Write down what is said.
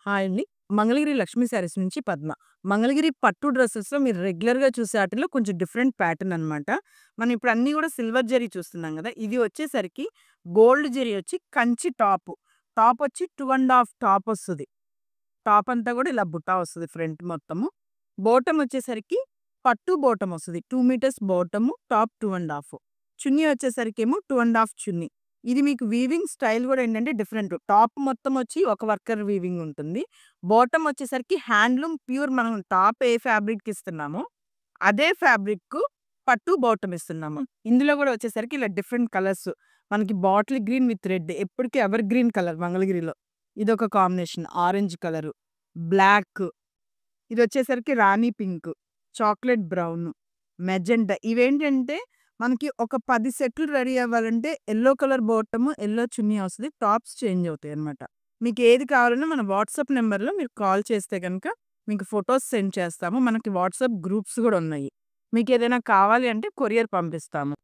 Hi అండి. మంగళగిరి లక్ష్మీ శారీస్ నుంచి పద్మ. మంగళగిరి పట్టు డ్రెసెస్‌లో మీరు రెగ్యులర్‌గా చూసే ఆటిల్లో కొంచెం డిఫరెంట్ ప్యాటర్న్ అనమాట. మనం ఇప్పుడు అన్నీ గూడా సిల్వర్ జరీ చూస్తున్నాం గదా! ఇది వచ్చేసరికి గోల్డ్ జరీ వచ్చి కంచి టాపు. టాపొచ్చి 2 ½ టాపొస్తది. టాప్ అంతా గూడా ఇలా బుట్టా వస్తది ఫ్రంట్ మొత్తము. బోటమ్ వచ్చేసరికి పట్టు బోటమ్ వస్తది. 2 మీటర్స్ బోటము, టాప్ 2 ½ చున్నీ వచ్చేసరికేమో 2 ½ చున్నీ. ఇది మీకు వీవింగ్ స్టైల్ గూడా ఏంటంటే డిఫరెంట్. టాప్ మొత్తం వచ్చి ఒక వర్కర్ వీవింగ్ ఉంటుంది. బాటమ్ వచ్చేసరికి హ్యాండ్లూమ్ ప్యూర్ మనం టాప్ ఏ ఫ్యాబ్రిక్ ఇస్తున్నామో, అదే ఫ్యాబ్రిక్కు పట్టు బాటమ్ ఇస్తున్నాము. ఇందులో గూడా వచ్చేసరికి ఇలా డిఫరెంట్ కలర్స్. మనకి బాటిల్ గ్రీన్ విత్ రెడ్ ఎప్పటికి ఎవర్ గ్రీన్ కలర్ మంగళగిరిలో. ఇదొక కాంబినేషన్. ఆరెంజ్ కలరు, బ్లాక్, ఇదొచ్చేసరికి rani pink, chocolate brown, magenta ఇవేంటంటే మనకి ఒక 10 సెట్లు రెడీ అవ్వాలంటే yellow colour bottom, yellow chunni వస్తది. టాప్స్ చేంజ్ అవుతాయన్నమాట. మీకేది కావాలన్నా మన వాట్సాప్ నంబర్‌లో మీరు కాల్ చేస్తే గనక మీకు ఫోటోస్ సెండ్ చేస్తాము. మనకి వాట్సాప్ గ్రూప్స్ గూడా ఉన్నాయి. మీకేదైనా కావాలి అంటే కొరియర్ పంపిస్తాము.